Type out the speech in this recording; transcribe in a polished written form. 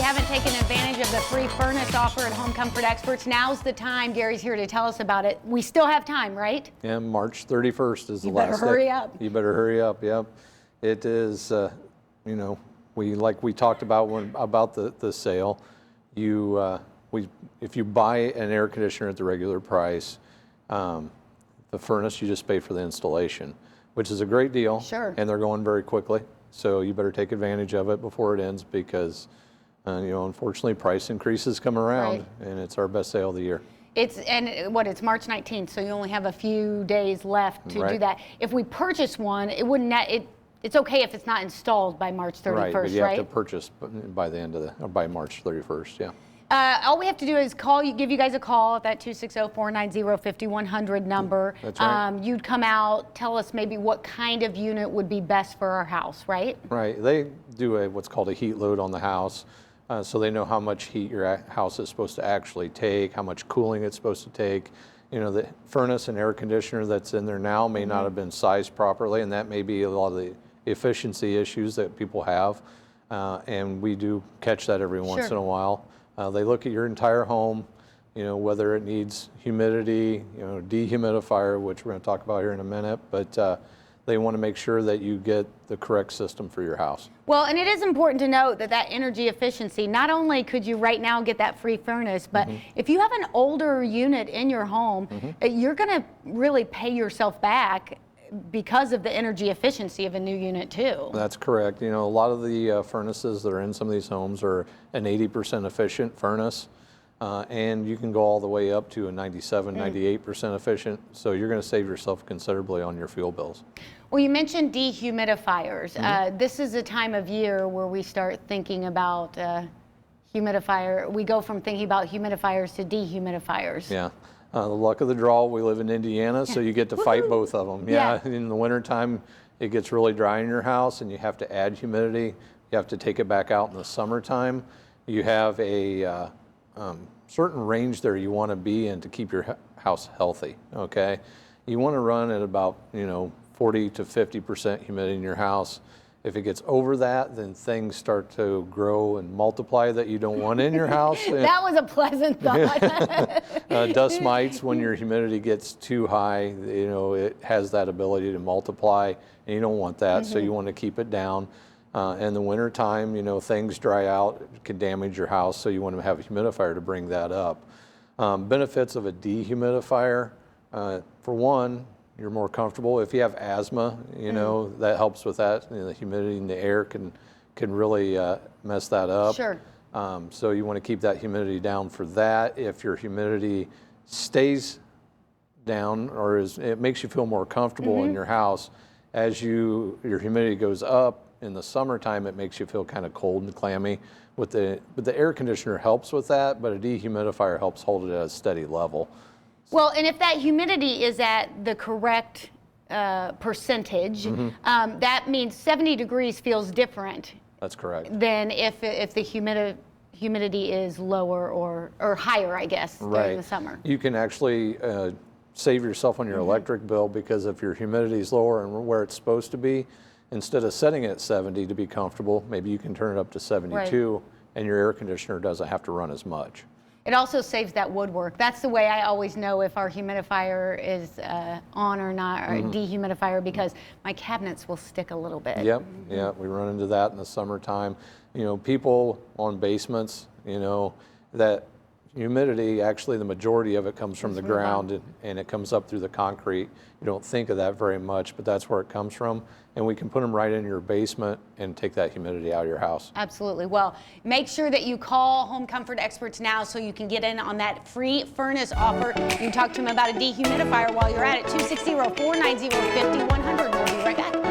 haven't taken advantage of the free furnace offer at Home Comfort Experts, now's the time. Gary's here to tell us about it. We still have time, right? Yeah, March 31st is the last day. You better hurry up. You better hurry up, yep. It is, you know, like we talked about about the sale, if you buy an air conditioner at the regular price, the furnace you just pay for the installation, which is a great deal. Sure. And they're going very quickly. So you better take advantage of it before it ends because, you know, unfortunately price increases come around, right, and it's our best sale of the year. It's March 19th, so you only have a few days left to right, do that. If we purchase one, it's okay if it's not installed by March 31st, right? But you right? have to purchase by the end of by March 31st, yeah. All we have to do is give you guys a call at that 260-490-5100 number. That's right. You'd come out, tell us maybe what kind of unit would be best for our house, right? Right. They do what's called a heat load on the house, so they know how much heat your house is supposed to actually take, how much cooling it's supposed to take. You know, the furnace and air conditioner that's in there now may not have been sized properly, and that may be a lot of the efficiency issues that people have, and we do catch that every once in a while. They look at your entire home, you know, whether it needs humidity, you know, dehumidifier, which we're going to talk about here in a minute, but they want to make sure that you get the correct system for your house. Well, and it is important to note that energy efficiency, not only could you right now get that free furnace, but if you have an older unit in your home, you're going to really pay yourself back because of the energy efficiency of a new unit too. That's correct. You know, a lot of the furnaces that are in some of these homes are an 80% efficient furnace, and you can go all the way up to a 97, 98% efficient, so you're going to save yourself considerably on your fuel bills. Well, you mentioned dehumidifiers. This is a time of year where we start thinking about humidifier. We go from thinking about humidifiers to dehumidifiers. Yeah. The luck of the draw, we live in Indiana, so you get to fight both of them. Yeah, in the wintertime, it gets really dry in your house, and you have to add humidity. You have to take it back out in the summertime. You have a certain range there you want to be in to keep your house healthy, okay? You want to run at about, you know, 40 to 50% humidity in your house. If it gets over that, then things start to grow and multiply that you don't want in your house. That was a pleasant thought. Dust mites, when your humidity gets too high, you know, it has that ability to multiply, and you don't want that, so you want to keep it down. In the winter time, you know, things dry out, it can damage your house, so you want to have a humidifier to bring that up. Benefits of a dehumidifier, for one, you're more comfortable. If you have asthma, you know, that helps with that. You know, the humidity in the air can really mess that up. Sure. So you want to keep that humidity down for that. If your humidity stays down, or it makes you feel more comfortable in your house, as your humidity goes up in the summertime, it makes you feel kind of cold and clammy. But the air conditioner helps with that, but a dehumidifier helps hold it at a steady level. Well, and if that humidity is at the correct percentage, that means 70 degrees feels different. That's correct. Than if the humidity is lower or higher, I guess, during the summer. You can actually save yourself on your electric bill, because if your humidity is lower and where it's supposed to be, instead of setting it at 70 to be comfortable, maybe you can turn it up to 72, and your air conditioner doesn't have to run as much. It also saves that woodwork. That's the way I always know if our humidifier is on or not, or a dehumidifier, because my cabinets will stick a little bit. Yep, yeah, we run into that in the summertime. You know, people on basements, you know, that humidity, actually the majority of it comes from the ground, and it comes up through the concrete. You don't think of that very much, but that's where it comes from. And we can put them right in your basement and take that humidity out of your house. Absolutely. Well, make sure that you call Home Comfort Experts now so you can get in on that free furnace offer. You can talk to them about a dehumidifier while you're at it. 260-490-5100. We'll be right back.